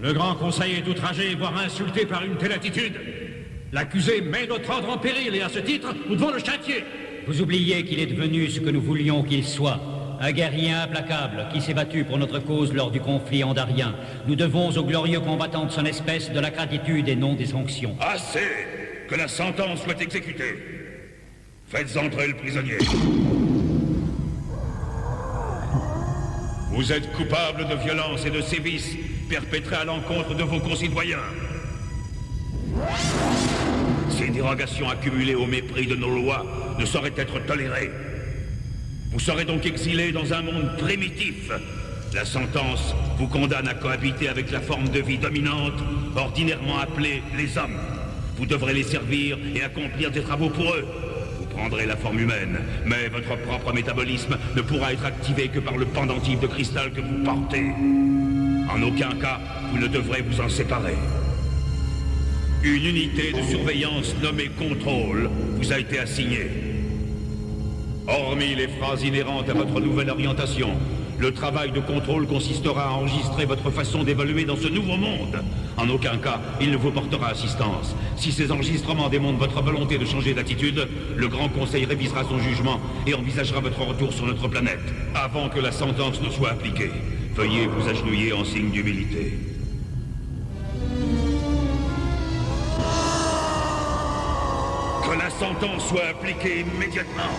Le Grand Conseil est outragé, voire insulté par une telle attitude. L'accusé met notre ordre en péril et à ce titre, nous devons le châtier. Vous oubliez qu'il est devenu ce que nous voulions qu'il soit. Un guerrier implacable qui s'est battu pour notre cause lors du conflit andarien. Nous devons aux glorieux combattants de son espèce de la gratitude et non des sanctions. Assez! Que la sentence soit exécutée. Faites entrer le prisonnier. Vous êtes coupable de violence et de sévices perpétrés à l'encontre de vos concitoyens. Ces dérogations accumulées au mépris de nos lois ne sauraient être tolérées. Vous serez donc exilé dans un monde primitif. La sentence vous condamne à cohabiter avec la forme de vie dominante, ordinairement appelée les hommes. Vous devrez les servir et accomplir des travaux pour eux. Vous prendrez la forme humaine, mais votre propre métabolisme ne pourra être activé que par le pendentif de cristal que vous portez. En aucun cas, vous ne devrez vous en séparer. Une unité de surveillance nommée Contrôle vous a été assignée. Hormis les phrases inhérentes à votre nouvelle orientation, le travail de contrôle consistera à enregistrer votre façon d'évoluer dans ce nouveau monde. En aucun cas, il ne vous portera assistance. Si ces enregistrements démontrent votre volonté de changer d'attitude, le Grand Conseil révisera son jugement et envisagera votre retour sur notre planète. Avant que la sentence ne soit appliquée, veuillez vous agenouiller en signe d'humilité. Que la sentence soit appliquée immédiatement.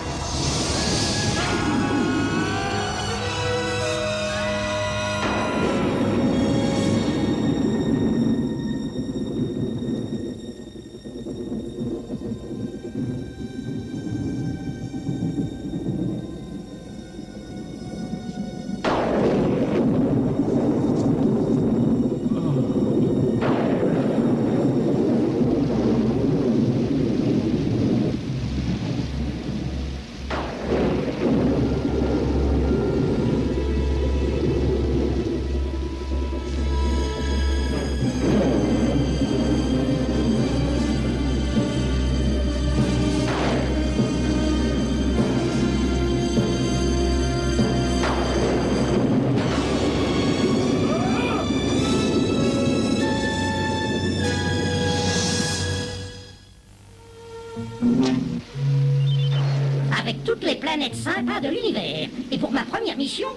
Avec toutes les planètes sympas de l'univers. Et pour ma première mission,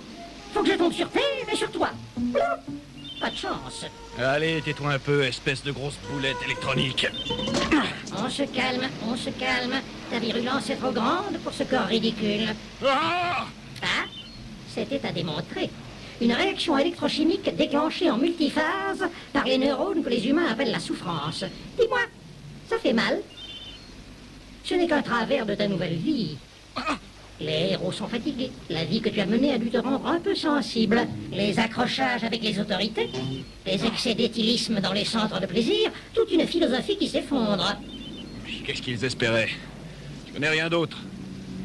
faut que je tombe sur Terre et sur toi. Pas de chance. Allez, tais-toi un peu, espèce de grosse boulette électronique. On se calme, on se calme. Ta virulence est trop grande pour ce corps ridicule. Ah! Ah, c'était à démontrer. Une réaction électrochimique déclenchée en multiphase par les neurones que les humains appellent la souffrance. Dis-moi, ça fait mal? Ce n'est qu'un travers de ta nouvelle vie. Les héros sont fatigués. La vie que tu as menée a dû te rendre un peu sensible. Les accrochages avec les autorités, les excès d'éthylisme dans les centres de plaisir, toute une philosophie qui s'effondre. Qu'est-ce qu'ils espéraient? Je connais rien d'autre.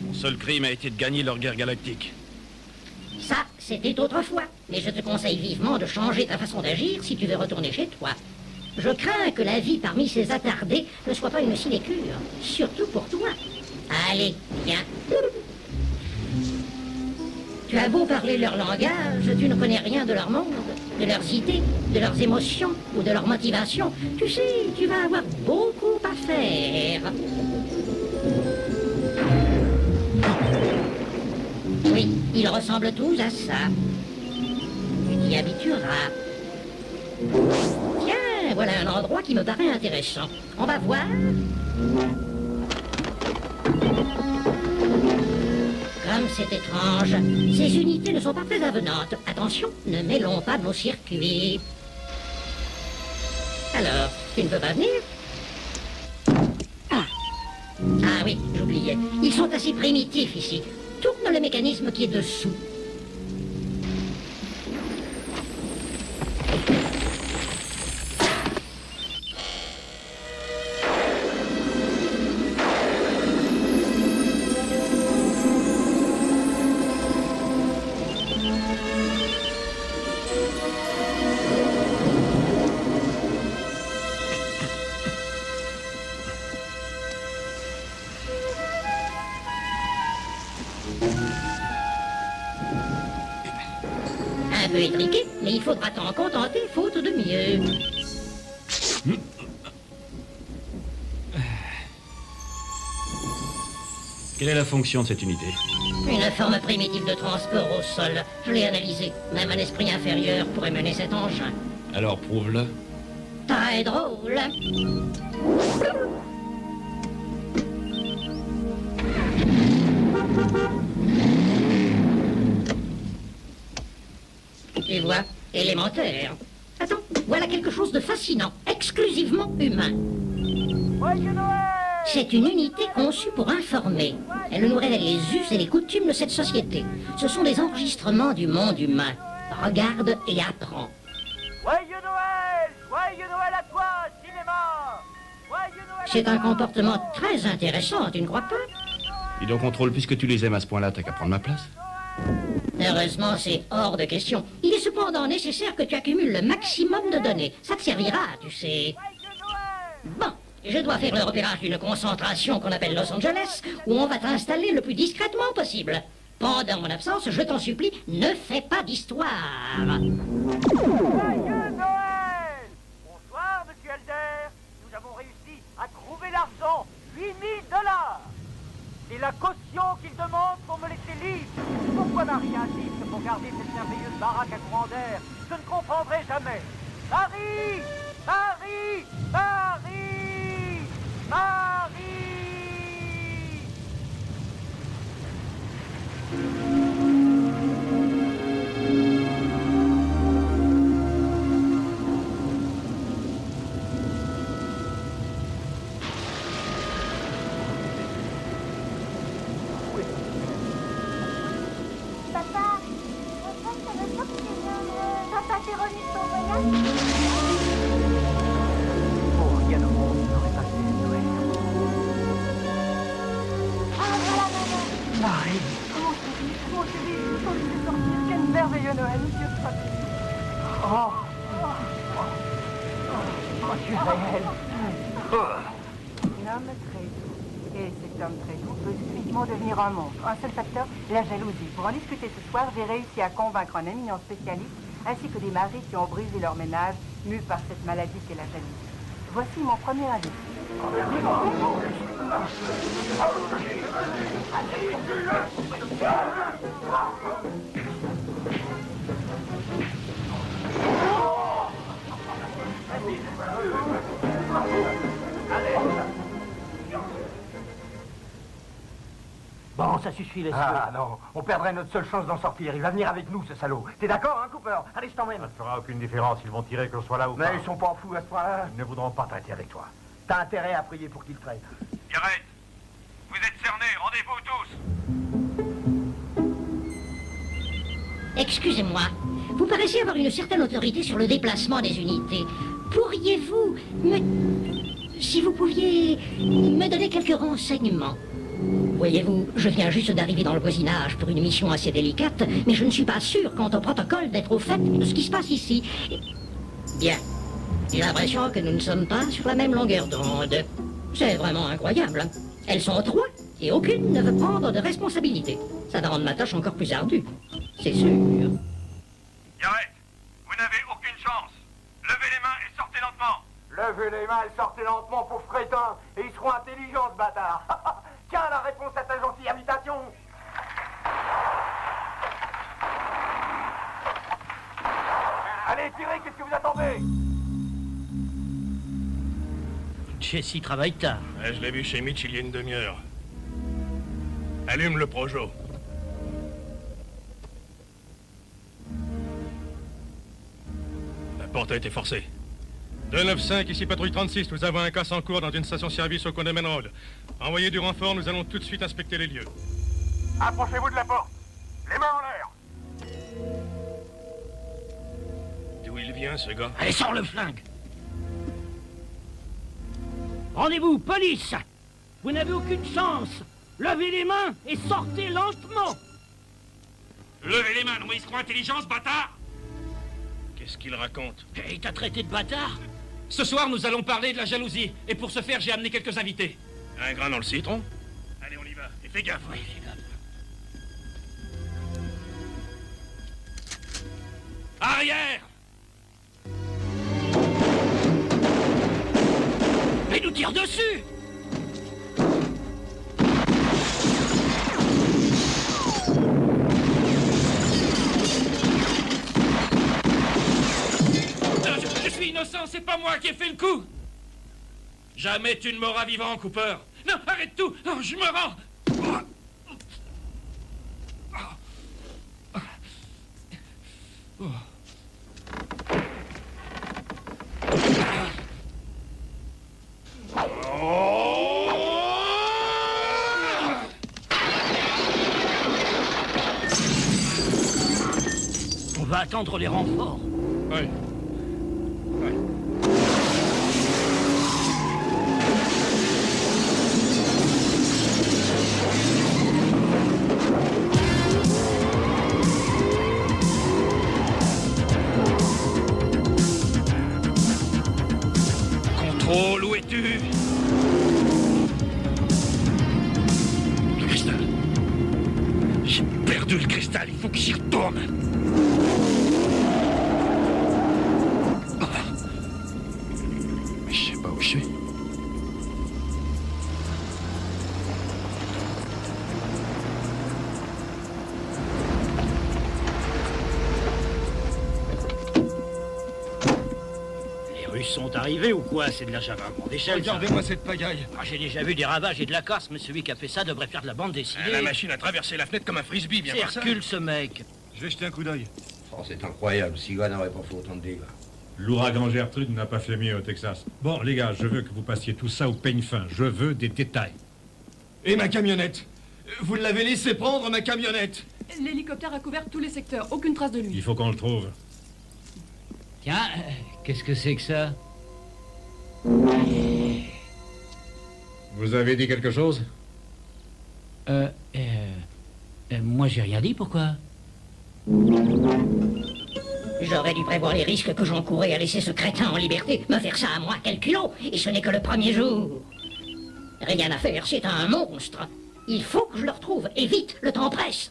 Mon seul crime a été de gagner leur guerre galactique. Ça, c'était autrefois. Mais je te conseille vivement de changer ta façon d'agir si tu veux retourner chez toi. Je crains que la vie parmi ces attardés ne soit pas une sinécure. Surtout pour toi. Allez, viens. Tu as beau parler leur langage, tu ne connais rien de leur monde, de leurs idées, de leurs émotions ou de leurs motivations. Tu sais, tu vas avoir beaucoup à faire. Oui, ils ressemblent tous à ça. Tu t'y habitueras. Tiens, voilà un endroit qui me paraît intéressant. On va voir. Comme c'est étrange. Ces unités ne sont pas très avenantes. Attention, ne mêlons pas nos circuits. Alors, tu ne peux pas venir? Ah oui, j'oubliais. Ils sont assez primitifs ici. Tourne le mécanisme qui est dessous. Un peu étriqué, mais il faudra t'en contenter, faute de mieux. Quelle est la fonction de cette unité? Une forme primitive de transport au sol. Je l'ai analysé. Même un esprit inférieur pourrait mener cet engin. Alors prouve-le. Très drôle. Tu vois, élémentaire. Attends, voilà quelque chose de fascinant, exclusivement humain. C'est une unité conçue pour informer. Elle nous révèle les us et les coutumes de cette société. Ce sont des enregistrements du monde humain. Regarde et apprends. Joyeux Noël! Joyeux Noël à toi, cinéma! Joyeux Noël! C'est un comportement très intéressant, tu ne crois pas? Dis donc, contrôle, puisque tu les aimes à ce point-là, t'as qu'à prendre ma place. Heureusement, c'est hors de question. Il est cependant nécessaire que tu accumules le maximum de données. Ça te servira, tu sais. Bon, je dois faire le repérage d'une concentration qu'on appelle Los Angeles, où on va t'installer le plus discrètement possible. Pendant mon absence, je t'en supplie, ne fais pas d'histoire. Joyeux Noël! Bonsoir, monsieur Elder. Nous avons réussi à trouver l'argent, $8 000. Et la caution qu'il demande pour me laisser libre. Pourquoi n'a rien dit que pour garder cette merveilleuse baraque à courant d'air? Je ne comprendrai jamais. Paris! Paris! Paris! Paris! Papa, ça veut pas que papa t'est revenu de ton voyage? Oh, rien au monde n'aurait pas fait Noël. Ah, voilà, maman. Marie! Mon chéri, quand je vais sortir, quel merveilleux Noël, Dieu soit béni. Oh! Monsieur Noël! Un homme très doux. Et cet homme très doux peut subitement devenir un monstre. Un seul facteur, la jalousie. Pour en discuter ce soir, j'ai réussi à convaincre un éminent spécialiste, ainsi que des maris qui ont brisé leur ménage, mus par cette maladie qu'est la jalousie. Voici mon premier avis. Bon, ça suffit, laisse-le. Ah non, on perdrait notre seule chance d'en sortir. Il va venir avec nous, ce salaud. T'es d'accord, hein, Cooper? Allez, je t'emmène. Ça ne fera aucune différence, ils vont tirer que je sois là ou pas. Mais ils sont pas fous à ce point-là. Ils ne voudront pas traiter avec toi. T'as intérêt à prier pour qu'ils traitent. Garrett, vous êtes cernés, rendez-vous tous. Excusez-moi, vous paraissez avoir une certaine autorité sur le déplacement des unités. Pourriez-vous me... Si vous pouviez me donner quelques renseignements. Voyez-vous, je viens juste d'arriver dans le voisinage pour une mission assez délicate, mais je ne suis pas sûr, quant au protocole, d'être au fait de ce qui se passe ici. Bien. J'ai l'impression que nous ne sommes pas sur la même longueur d'onde. C'est vraiment incroyable. Elles sont trois, et aucune ne veut prendre de responsabilité. Ça va rendre ma tâche encore plus ardue. C'est sûr. Garrett, vous n'avez aucune chance. Levez les mains et sortez lentement. Levez les mains et sortez lentement, pauvre crétin. Et ils seront intelligents, ce bâtard. Tiens la réponse à ta gentille invitation. Allez, tirez, qu'est-ce que vous attendez? Jesse travaille tard. Ouais, je l'ai vu chez Mitch il y a une demi-heure. Allume le projo. La porte a été forcée. 295, ici patrouille 36. Nous avons un casse en cours dans une station-service au coin de Main Road. Envoyez du renfort, nous allons tout de suite inspecter les lieux. Approchez-vous de la porte. Les mains en l'air. D'où il vient, ce gars? Allez, sors le flingue. Rendez-vous, police. Vous n'avez aucune chance. Levez les mains et sortez lentement. Levez les mains, non mais ils seront intelligents, ce bâtard. Qu'est-ce qu'il raconte? Et il t'a traité de bâtard? Ce soir, nous allons parler de la jalousie. Et pour ce faire, j'ai amené quelques invités. Un grain dans le citron? Allez, on y va. Et fais gaffe. Oui, fais gaffe. Arrière! Mais nous tire dessus! Je suis innocent, c'est pas moi qui ai fait le coup! Jamais tu ne m'auras vivant, Cooper! Non, arrête tout! Non, je me rends! On va attendre les renforts. Oui. Contrôle, où es-tu? Le cristal. J'ai perdu le cristal, il faut que j'y retourne. Mais je sais pas où je suis. Les Russes sont arrivés ou quoi? C'est de l'acharnement d'échelle, ça. Regardez-moi cette pagaille. Ah, j'ai déjà vu des ravages et de la casse, mais celui qui a fait ça devrait faire de la bande dessinée. La machine a traversé la fenêtre comme un frisbee, bien C'est par ça. Hercule, ce mec. Je vais jeter un coup d'œil. Oh, c'est incroyable. Siga n'aurait pas fait autant de dégâts. L'ouragan Gertrude n'a pas fait mieux au Texas. Bon, les gars, je veux que vous passiez tout ça au peigne fin. Je veux des détails. Et ma camionnette? Vous l'avez laissé prendre, ma camionnette? L'hélicoptère a couvert tous les secteurs, aucune trace de lui. Il faut qu'on le trouve. Tiens, qu'est-ce que c'est que ça? Vous avez dit quelque chose? Moi j'ai rien dit, pourquoi? J'aurais dû prévoir les risques que j'encourais à laisser ce crétin en liberté. Me faire ça à moi, quel culot! Et ce n'est que le premier jour. Rien à faire, c'est un monstre. Il faut que je le retrouve, et vite, le temps presse.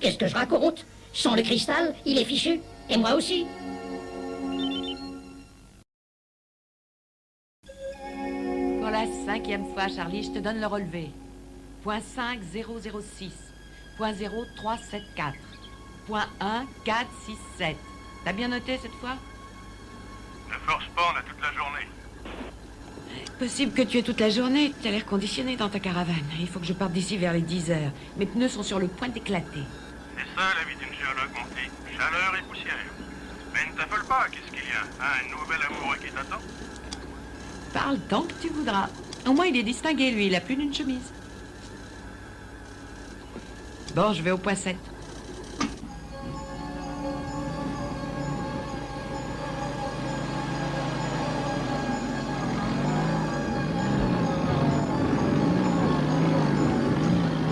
Qu'est-ce que je raconte? Sans le cristal, il est fichu. Et moi aussi. Pour la 5e fois, Charlie, je te donne le relevé. Point 5006. Point 0374. Point 1467. T'as bien noté cette fois? Ne force pas, on a toute la journée. Possible que tu aies toute la journée. T'as l'air conditionné dans ta caravane. Il faut que je parte d'ici vers les 10 heures. Mes pneus sont sur le point d'éclater. C'est ça la vie d'une géologue, Monty. Chaleur et poussière. Mais ne t'affole pas, qu'est-ce qu'il y a? Un nouvel amoureux qui t'attend? Parle tant que tu voudras. Au moins, il est distingué, lui. Il a plus d'une chemise. Bon, je vais au point 7.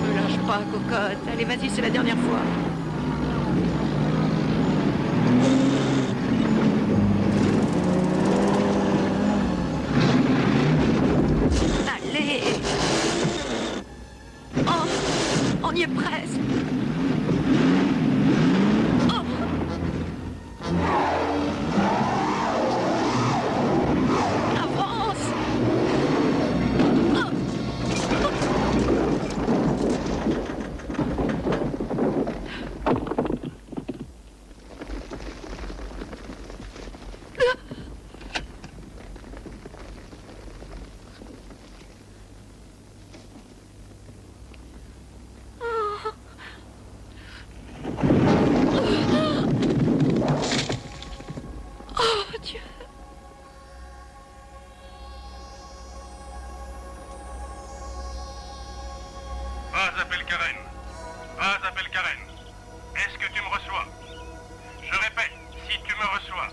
Ne lâche pas, cocotte. Allez, vas-y, c'est la dernière fois. Allez. Oh, on y est presque. Oh. Avance. Oh. Oh, Dieu. Pas appel Karen. Pas appel Karen. Est-ce que tu me reçois? Je répète, si tu me reçois,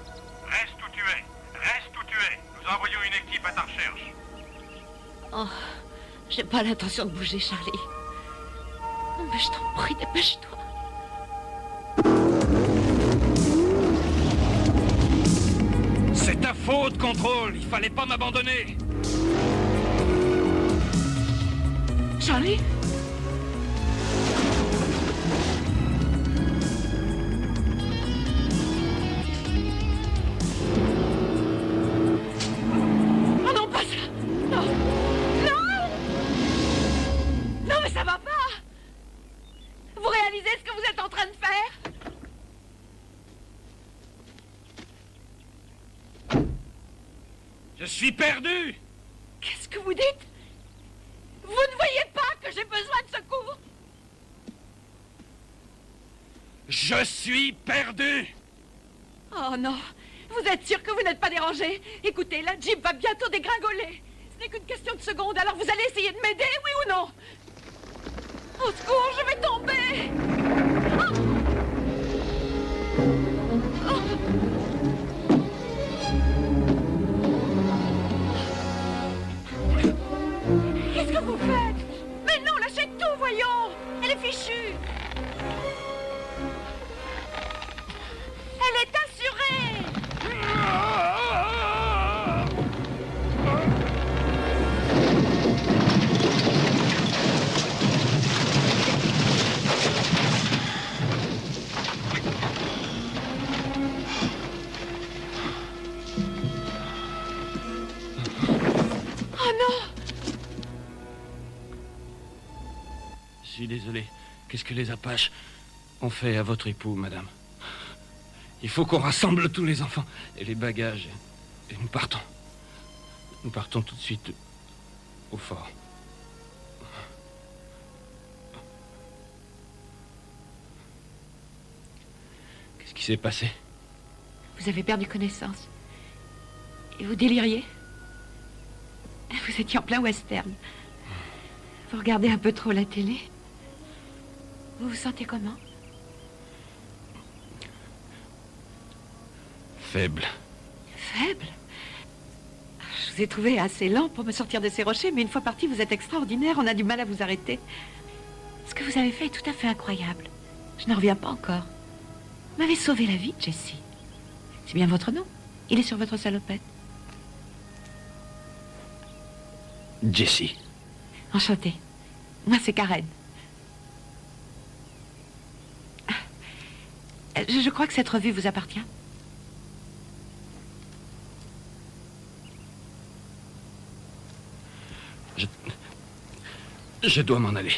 reste où tu es. Reste où tu es. Nous envoyons une équipe à ta recherche. Oh, j'ai pas l'intention de bouger, Charlie. Mais je t'en prie, dépêche-toi. C'est ta faute, Contrôle. Il fallait pas m'abandonner. Charlie? ce que vous êtes en train de faire? Je suis perdu! Qu'est-ce que vous dites? Vous ne voyez pas que j'ai besoin de secours? Je suis perdu! Oh non! Vous êtes sûr que vous n'êtes pas dérangé? Écoutez, la Jeep va bientôt dégringoler. Ce n'est qu'une question de secondes, alors vous allez essayer de m'aider, oui ou non? Au secours, je vais tomber! Qu'est-ce que vous faites? Mais non, lâchez tout, voyons! Elle est fichue! Elle est assurée! Oh non! Je suis désolé. Qu'est-ce que les Apaches ont fait à votre époux, madame? Il faut qu'on rassemble tous les enfants et les bagages. Et nous partons. Nous partons tout de suite au fort. Qu'est-ce qui s'est passé? Vous avez perdu connaissance. Et vous déliriez. Vous étiez en plein western. Vous regardez un peu trop la télé. Vous vous sentez comment? Faible. Faible? Je vous ai trouvé assez lent pour me sortir de ces rochers, mais une fois parti, vous êtes extraordinaire. On a du mal à vous arrêter. Ce que vous avez fait est tout à fait incroyable. Je n'en reviens pas encore. Vous m'avez sauvé la vie, Jessie. C'est bien votre nom. Il est sur votre salopette. Jessie. Enchantée. Moi, c'est Karen. Je crois que cette revue vous appartient. Je dois m'en aller.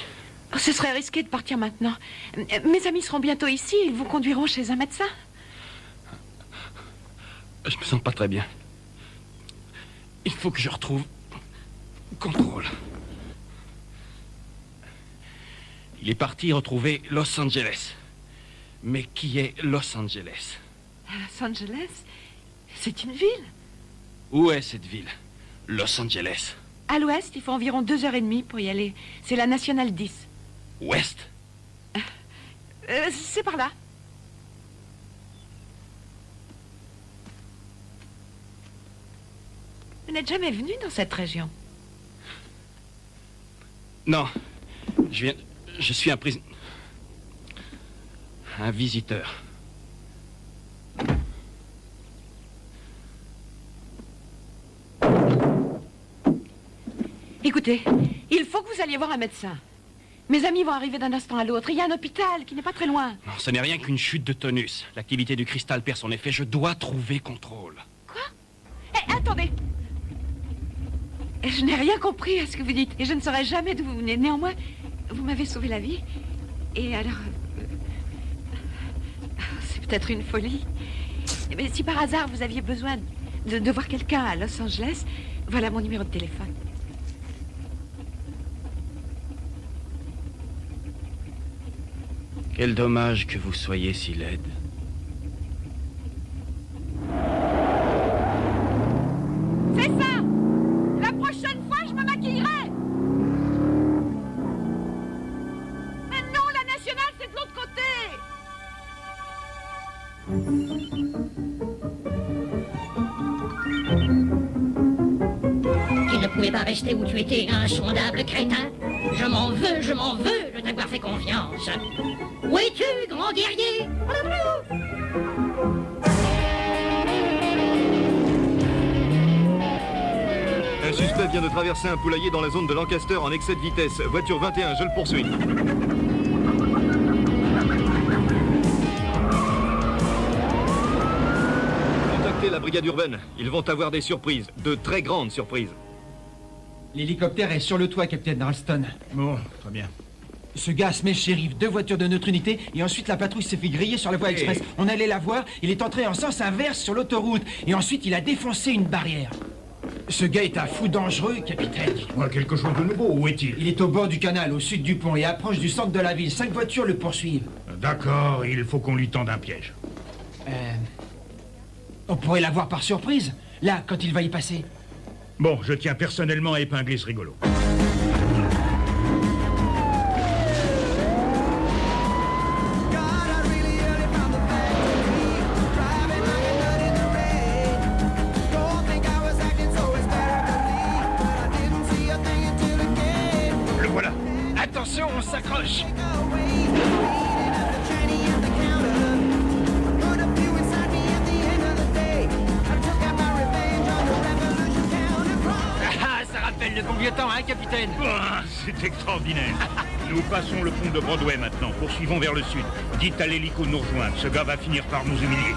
Oh, ce serait risqué de partir maintenant. Mes amis seront bientôt ici. Ils vous conduiront chez un médecin. Je me sens pas très bien. Il faut que je retrouve contrôle. Il est parti retrouver Los Angeles. Mais qui est Los Angeles? Los Angeles? C'est une ville. Où est cette ville? Los Angeles. À l'ouest, il faut environ 2h30 pour y aller. C'est la Nationale 10. Ouest? C'est par là. Vous n'êtes jamais venu dans cette région? Non. Je suis un visiteur. Écoutez, il faut que vous alliez voir un médecin. Mes amis vont arriver d'un instant à l'autre. Il y a un hôpital qui n'est pas très loin. Non, ce n'est rien qu'une chute de tonus. L'activité du cristal perd son effet. Je dois trouver contrôle. Quoi? Eh, attendez! Je n'ai rien compris à ce que vous dites. Et je ne saurais jamais d'où vous venez. Néanmoins, vous m'avez sauvé la vie. Et alors... c'est peut-être une folie. Mais si par hasard vous aviez besoin de voir quelqu'un à Los Angeles, voilà mon numéro de téléphone. Quel dommage que vous soyez si laide. C'est ça! La prochaine fois, je me maquillerai! Mais non, la nationale, c'est de l'autre côté! Tu ne pouvais pas rester où tu étais, insondable crétin. Je m'en veux de t'avoir fait confiance. Où es-tu, grand guerrier? Un suspect vient de traverser un poulailler dans la zone de Lancaster en excès de vitesse. Voiture 21, je le poursuis. Contactez la brigade urbaine. Ils vont avoir des surprises. De très grandes surprises. L'hélicoptère est sur le toit, capitaine Ralston. Bon, très bien. Ce gars se met shérif, 2 voitures de notre unité, et ensuite la patrouille s'est fait griller sur la voie express. On allait la voir, il est entré en sens inverse sur l'autoroute, et ensuite il a défoncé une barrière. Ce gars est un fou dangereux, capitaine. Dites-moi quelque chose de nouveau, où est-il? Il est au bord du canal, au sud du pont, et approche du centre de la ville. 5 voitures le poursuivent. D'accord, il faut qu'on lui tende un piège. On pourrait l'avoir par surprise, là, quand il va y passer. Bon, je tiens personnellement à épingler ce rigolo. Le voilà. Attention, on s'accroche. Le bon vieux temps, hein, capitaine? Oh, c'est extraordinaire. Nous passons le pont de Broadway maintenant. Poursuivons vers le sud. Dites à l'hélico de nous rejoindre. Ce gars va finir par nous humilier.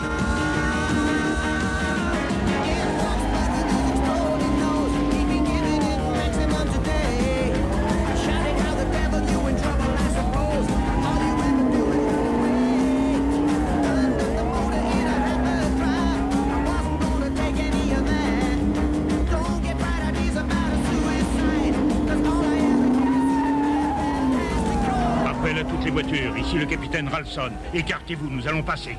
Toutes les voitures, ici le capitaine Ralston. Écartez-vous, nous allons passer.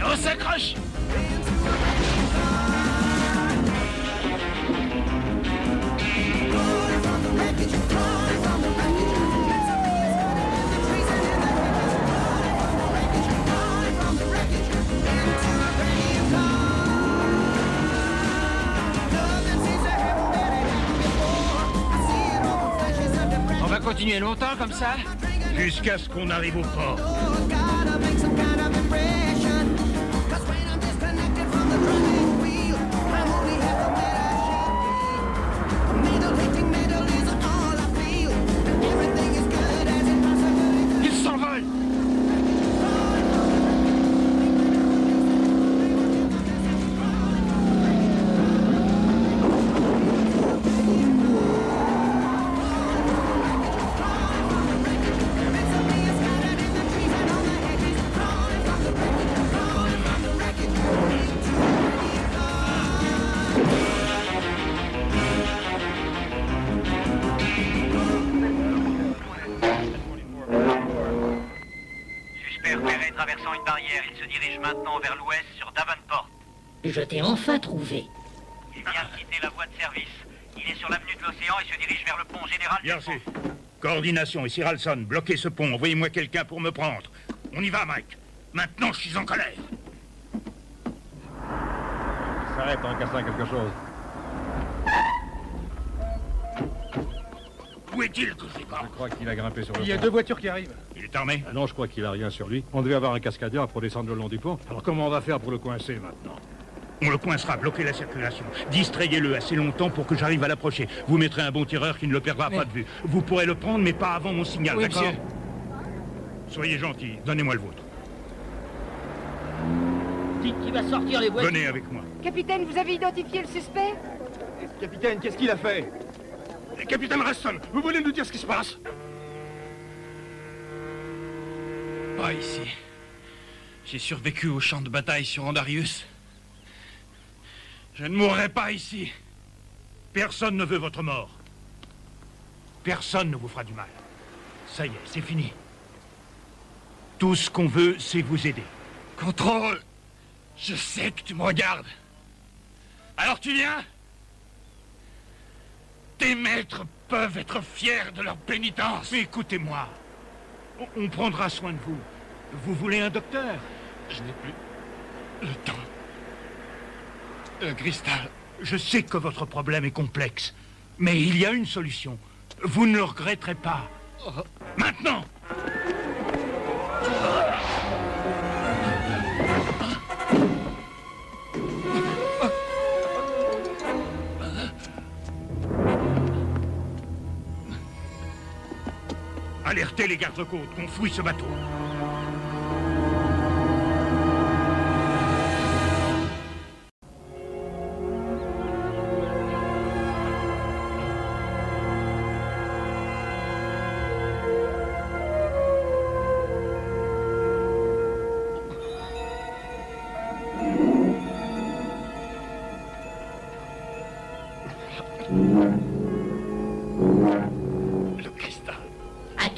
On s'accroche. On va continuer longtemps comme ça? Jusqu'à ce qu'on arrive au port. Il s'envole. traversant une barrière. Il se dirige maintenant vers l'ouest sur Davenport. Je t'ai enfin trouvé. Il vient de quitter la voie de service. Il est sur l'avenue de l'Océan et se dirige vers le pont général. Bien sûr. Coordination, ici Ralston. Bloquez ce pont. Envoyez-moi quelqu'un pour me prendre. On y va, Mike. Maintenant, je suis en colère. S'arrête en cassant quelque chose. Où est-il que je sais pas? Je crois qu'il a grimpé sur le pont. Il y a 2 voitures qui arrivent. Il est armé? Ah non, je crois qu'il a rien sur lui. On devait avoir un cascadeur pour descendre le long du pont. Alors comment on va faire pour le coincer maintenant? On le coincera, bloquer la circulation. Distrayez-le assez longtemps pour que j'arrive à l'approcher. Vous mettrez un bon tireur qui ne le perdra pas de vue. Vous pourrez le prendre, mais pas avant mon signal, oui, d'accord? monsieur. Soyez gentil, donnez-moi le vôtre. Dites qu'il va sortir les voitures. Venez avec moi. Capitaine, vous avez identifié le suspect? Capitaine, qu'est-ce qu'il a fait? Capitaine Ralston, vous voulez nous dire ce qui se passe? Pas ici. J'ai survécu au champ de bataille sur Andarius. Je ne mourrai pas ici. Personne ne veut votre mort. Personne ne vous fera du mal. Ça y est, c'est fini. Tout ce qu'on veut, c'est vous aider. Contrôle. Je sais que tu me regardes. Alors tu viens? Tes maîtres peuvent être fiers de leur pénitence. Mais écoutez-moi. On prendra soin de vous. Vous voulez un docteur? Je n'ai plus le temps. Le cristal. Je sais que votre problème est complexe, mais il y a une solution. Vous ne le regretterez pas. Maintenant! Alertez les gardes-côtes, qu'on fouille ce bateau.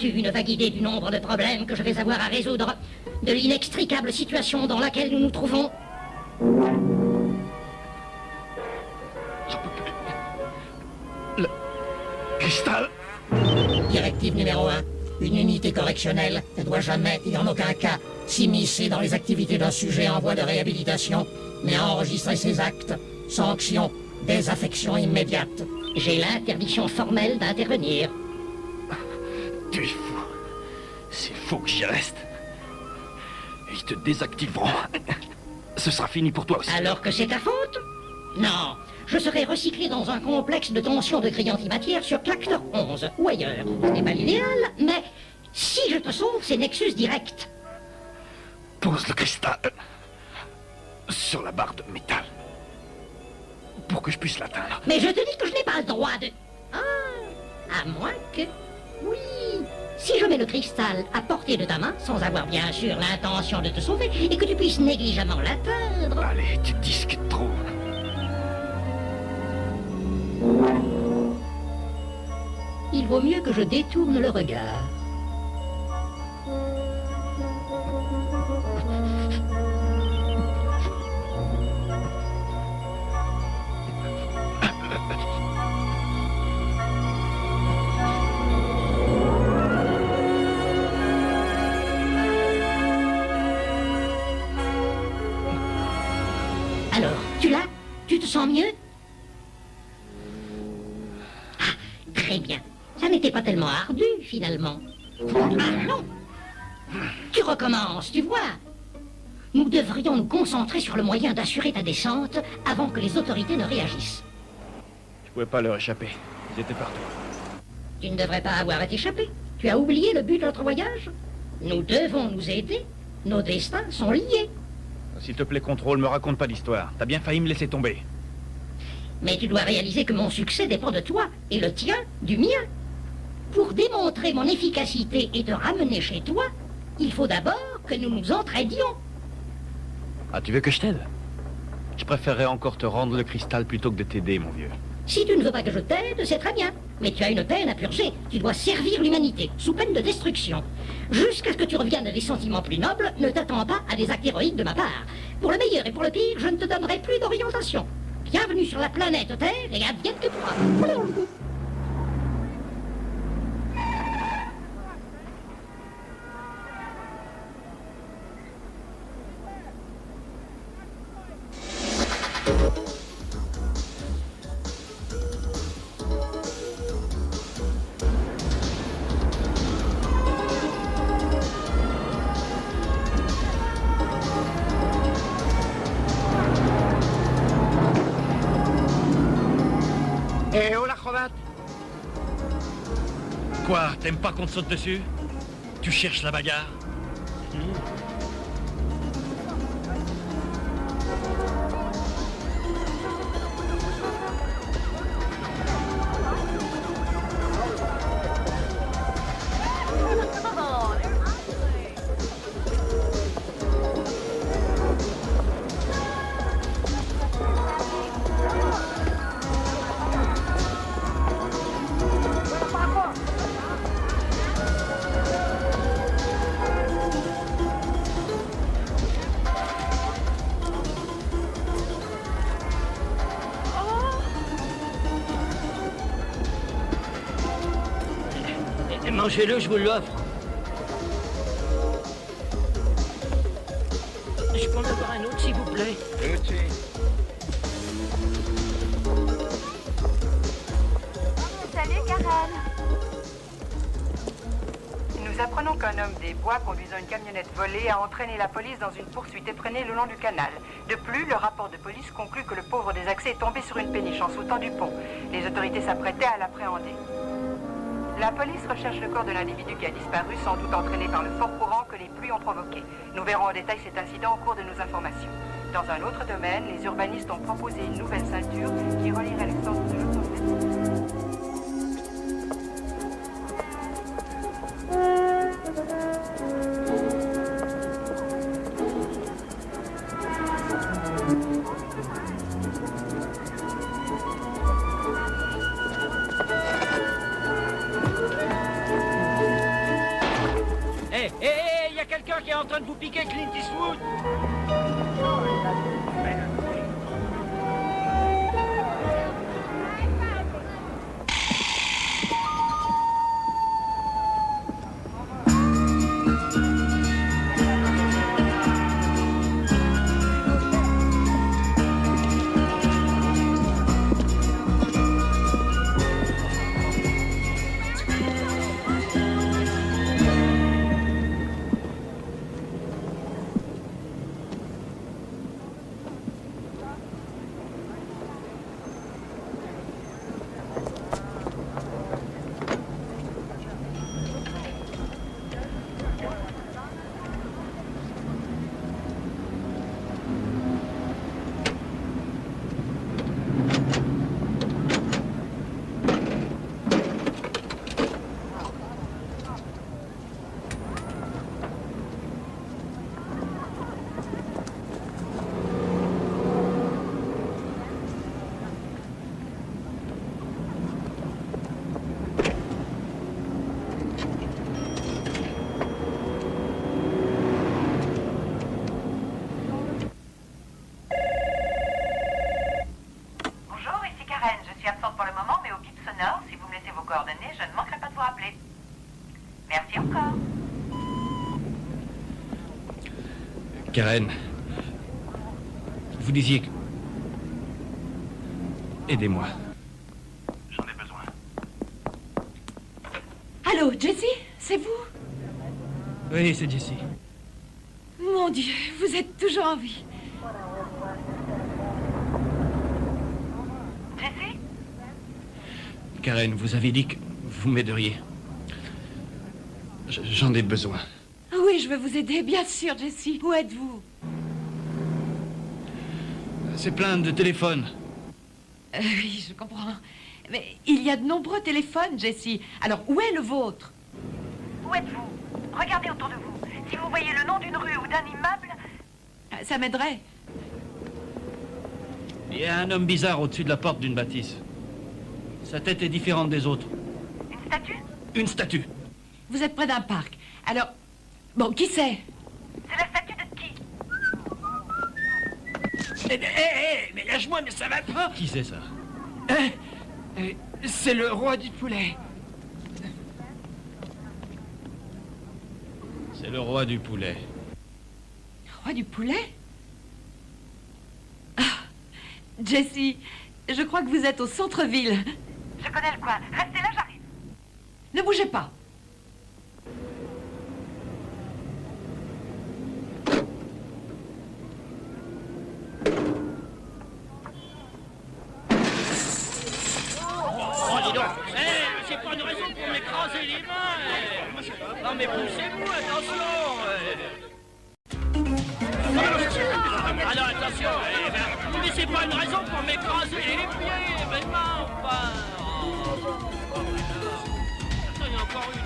As-tu une vague idée du nombre de problèmes que je vais avoir à résoudre, de l'inextricable situation dans laquelle nous nous trouvons? Le cristal. Directive numéro 1. Une unité correctionnelle ne doit jamais, et en aucun cas, s'immiscer dans les activités d'un sujet en voie de réhabilitation, mais enregistrer ses actes. Sanction, désaffection immédiate. J'ai l'interdiction formelle d'intervenir. Tu es fou. C'est faux que j'y reste. Ils te désactiveront. Ce sera fini pour toi aussi. Alors que c'est ta faute? Non. Je serai recyclé dans un complexe de tension de grille antimatière sur Clactor 11 ou ailleurs. Ce n'est pas l'idéal, mais si je te sauve, c'est Nexus direct. Pose le cristal sur la barre de métal pour que je puisse l'atteindre. Mais je te dis que je n'ai pas le droit de... Ah, à moins que... Oui, si je mets le cristal à portée de ta main, sans avoir bien sûr l'intention de te sauver, et que tu puisses négligemment l'atteindre... Allez, tu discutes trop. Il vaut mieux que je détourne le regard. Alors, tu l'as? Tu te sens mieux? Ah, très bien. Ça n'était pas tellement ardu, finalement. Ah non! Tu recommences, tu vois. Nous devrions nous concentrer sur le moyen d'assurer ta descente avant que les autorités ne réagissent. Je pouvais pas leur échapper. Ils étaient partout. Tu ne devrais pas avoir à t'échapper. Tu as oublié le but de notre voyage? Nous devons nous aider. Nos destins sont liés. S'il te plaît, Contrôle, me raconte pas d'histoire. T'as bien failli me laisser tomber. Mais tu dois réaliser que mon succès dépend de toi, et le tien du mien. Pour démontrer mon efficacité et te ramener chez toi, il faut d'abord que nous nous entraidions. Ah, tu veux que je t'aide? Je préférerais encore te rendre le cristal plutôt que de t'aider, mon vieux. Si tu ne veux pas que je t'aide, c'est très bien. Mais tu as une peine à purger. Tu dois servir l'humanité, sous peine de destruction. Jusqu'à ce que tu reviennes à des sentiments plus nobles, ne t'attends pas à des actes héroïques de ma part. Pour le meilleur et pour le pire, je ne te donnerai plus d'orientation. Bienvenue sur la planète Terre et advienne que pourra. Eh oh la cravate! Quoi? T'aimes pas qu'on te saute dessus? Tu cherches la bagarre? Mangez-le, je vous l'offre. Je peux en avoir un autre, s'il vous plaît? Salut, Karen. Nous apprenons qu'un homme des bois conduisant une camionnette volée a entraîné la police dans une poursuite effrénée le long du canal. De plus, le rapport de police conclut que le pauvre des accès est tombé sur une péniche en sautant du pont. Les autorités s'apprêtaient à l'appréhender. La police recherche le corps de l'individu qui a disparu, sans doute entraîné par le fort courant que les pluies ont provoqué. Nous verrons en détail cet incident au cours de nos informations. Dans un autre domaine, les urbanistes ont proposé une nouvelle ceinture qui relierait le centre de l'autoroute. était en train de vous piquer Clint Eastwood. Karen, vous disiez que... Aidez-moi. J'en ai besoin. Allô, Jessie? C'est vous? Oui, c'est Jessie. Mon Dieu, vous êtes toujours en vie. Jessie? Karen, vous avez dit que vous m'aideriez. J'en ai besoin. Oui, je vais vous aider, bien sûr, Jessie. Où êtes-vous? C'est plein de téléphones. Oui, je comprends. Mais il y a de nombreux téléphones, Jessie. Alors, où est le vôtre? Où êtes-vous? Regardez autour de vous. Si vous voyez le nom d'une rue ou d'un immeuble... Ça m'aiderait. Il y a un homme bizarre au-dessus de la porte d'une bâtisse. Sa tête est différente des autres. Une statue? Une statue. Vous êtes près d'un parc. Alors, bon, qui c'est? C'est la statue de qui? Mais lâche-moi, mais ça va pas. Qui c'est ça? C'est le roi du poulet. C'est le roi du poulet. Roi du poulet? Ah, Jessie, je crois que vous êtes au centre-ville. Je connais le coin. Restez là, j'arrive. Ne bougez pas. Oh, dis donc. C'est pas une raison pour m'écraser les mains. Non, mais poussez-vous, attention. Alors, attention. Mais c'est pas une raison pour m'écraser les pieds. Mais non, pas. Attends, il y a encore une.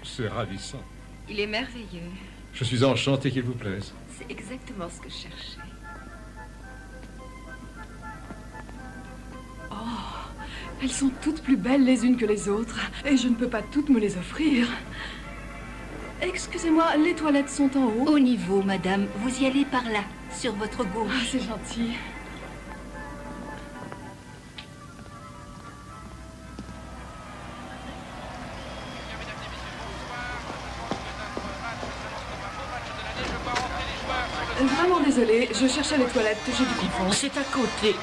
C'est ravissant. Il est merveilleux. Je suis enchanté qu'il vous plaise. C'est exactement ce que je cherchais. Oh, elles sont toutes plus belles les unes que les autres. Et je ne peux pas toutes me les offrir. Excusez-moi, les toilettes sont en haut? Au niveau, madame. Vous y allez par là, sur votre gauche. Ah, c'est gentil. Vraiment désolée, je cherchais les toilettes, j'ai dû confondre. C'est à côté.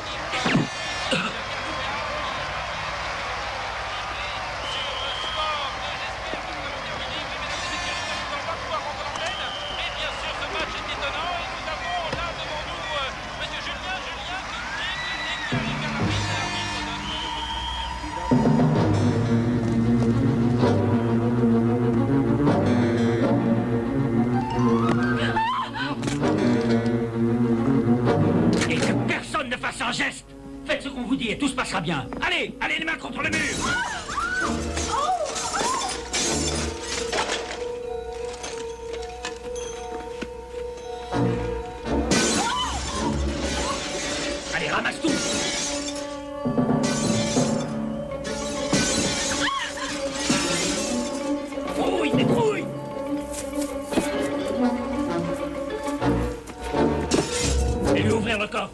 un geste. Faites ce qu'on vous dit et tout se passera bien. Allez, allez les mains contre le mur. Allez, ramasse tout. Fouille, détrouille. Et lui ouvrir le coffre.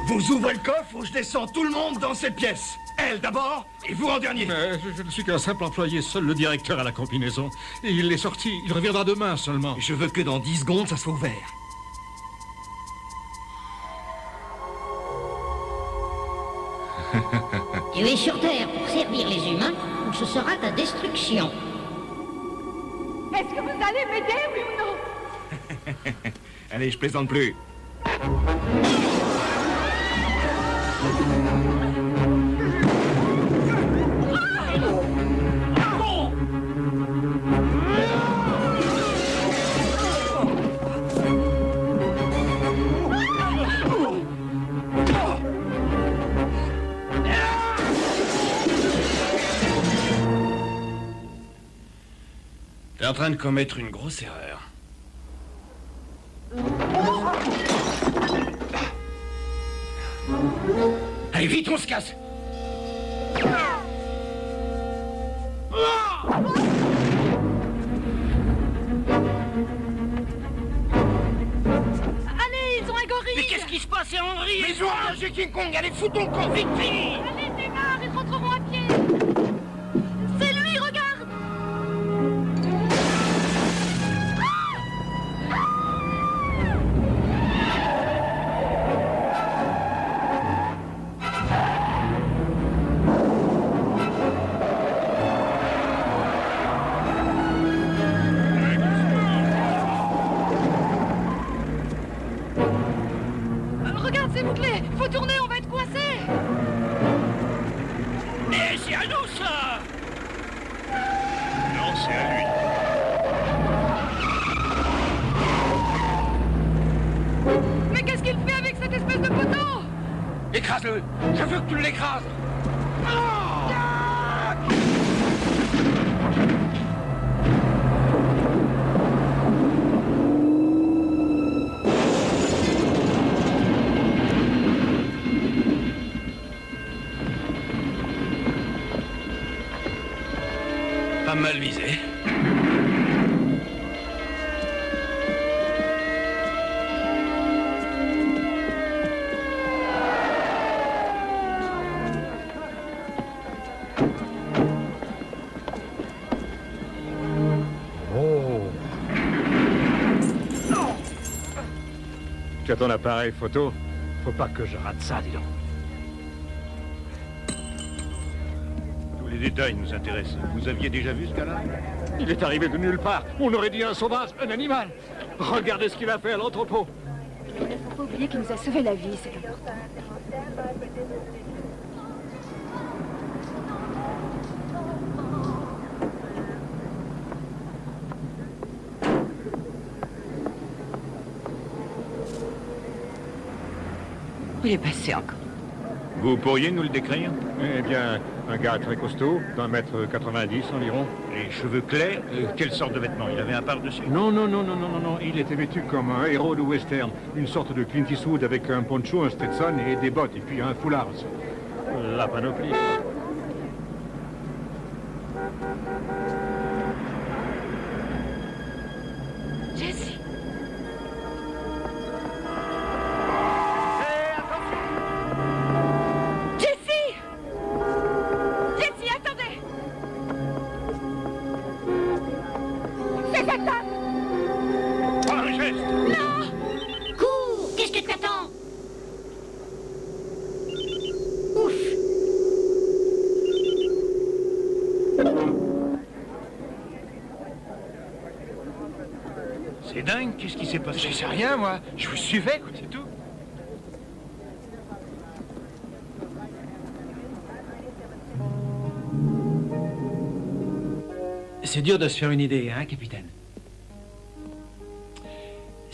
Vous ouvrez le coffre ou je descends tout le monde dans cette pièce. Elle d'abord et vous en dernier. Mais je ne suis qu'un simple employé, seul le directeur a la combinaison. Et il est sorti, il reviendra demain seulement. Je veux que dans 10 secondes, ça soit ouvert. Tu es sur Terre pour servir les humains ou ce sera ta destruction. Est-ce que vous allez m'aider, oui ou non? Allez, je plaisante plus. T'es en train de commettre une grosse erreur. Allez, vite, on se casse. Allez, ils ont un gorille. Mais qu'est-ce qui se passe, c'est Henri? Mais ils ont arrangé King Kong, allez, fous ton camp, vite, vite. Allez, démarre, ils rentreront à pied. C'est lui, regarde. Regarde, c'est bouclé. Faut tourner, on va être coincé. Mais c'est à nous, ça. Non, c'est à lui. Mais qu'est-ce qu'il fait avec cette espèce de poteau? Écrase-le. Je veux que tu l'écrases. Pas mal visé. Tu as ton appareil photo? Faut pas que je rate ça, dis donc. Tous les détails nous intéressent. Vous aviez déjà vu ce gars-là? Il est arrivé de nulle part. On aurait dit un sauvage, un animal. Regardez ce qu'il a fait à l'entrepôt. Il ne faut pas oublier qu'il nous a sauvé la vie, c'est important. Où il est passé encore? Vous pourriez nous le décrire? Eh bien, un gars très costaud, d'1m90 environ. Les cheveux clairs? Quelle sorte de vêtements? Il avait un par-dessus? Non. Il était vêtu comme un héros de western. Une sorte de Clint Eastwood avec un poncho, un Stetson et des bottes. Et puis un foulard aussi. La panoplie. Jesse. Jessie! Jessie, attendez! C'est cette dame! Pas un geste! Non! Cours! Qu'est-ce que tu attends? Ouf! C'est dingue, qu'est-ce qui s'est passé? Je sais rien, moi. Je vous suivais, écoute, c'est tout. C'est dur de se faire une idée, hein, capitaine?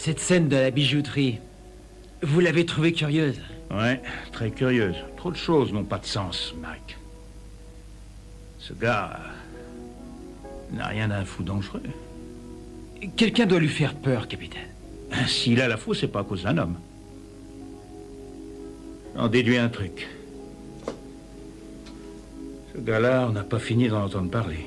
Cette scène de la bijouterie, vous l'avez trouvée curieuse? Ouais, très curieuse. Trop de choses n'ont pas de sens, Mike. Ce gars n'a rien d'un fou dangereux. Quelqu'un doit lui faire peur, capitaine. S'il a la faux, c'est pas à cause d'un homme. J'en déduis un truc. Ce gars-là, on n'a pas fini d'en entendre parler.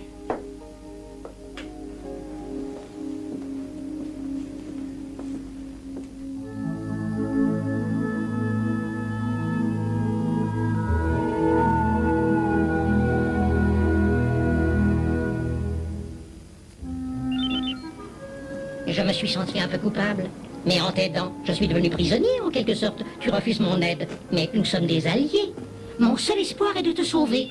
Je me suis senti un peu coupable. Mais en t'aidant, je suis devenu prisonnier en quelque sorte. Tu refuses mon aide, mais nous sommes des alliés. Mon seul espoir est de te sauver.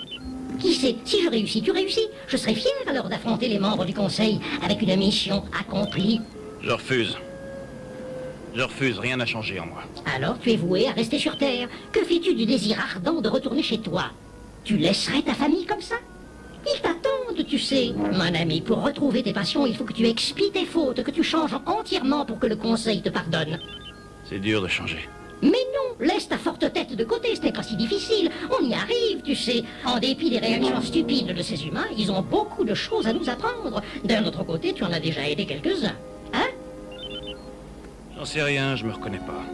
Qui sait, si je réussis, tu réussis. Je serai fier alors d'affronter les membres du Conseil avec une mission accomplie. Je refuse. Je refuse, rien n'a changé en moi. Alors tu es voué à rester sur Terre. Que fais-tu du désir ardent de retourner chez toi? Tu laisserais ta famille comme ça? Ils t'attendent, tu sais. Mon ami, pour retrouver tes passions, il faut que tu expies tes fautes, que tu changes entièrement pour que le Conseil te pardonne. C'est dur de changer. Mais non, laisse ta forte tête de côté, ce n'est pas si difficile. On y arrive, tu sais. En dépit des réactions stupides de ces humains, ils ont beaucoup de choses à nous apprendre. D'un autre côté, tu en as déjà aidé quelques-uns. Hein? J'en sais rien, je me reconnais pas.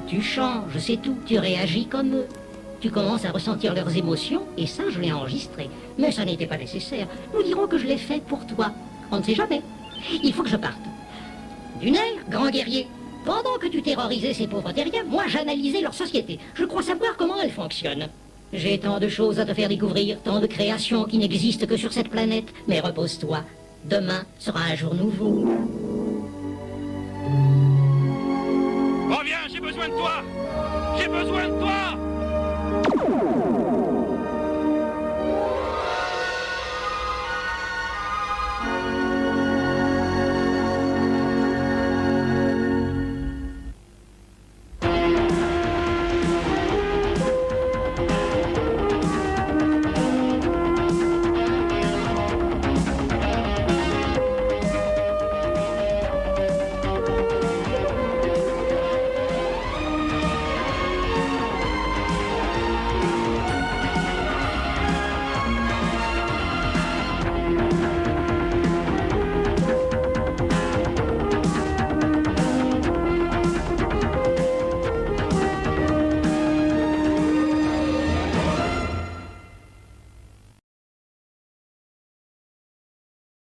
Tu changes, c'est tout. Tu réagis comme eux. Tu commences à ressentir leurs émotions, et ça, je l'ai enregistré. Mais ça n'était pas nécessaire. Nous dirons que je l'ai fait pour toi. On ne sait jamais. Il faut que je parte. Dunaire, grand guerrier, pendant que tu terrorisais ces pauvres terriens, moi j'analysais leur société. Je crois savoir comment elle fonctionne. J'ai tant de choses à te faire découvrir, tant de créations qui n'existent que sur cette planète. Mais repose-toi. Demain sera un jour nouveau. Reviens, j'ai besoin de toi! J'ai besoin de toi!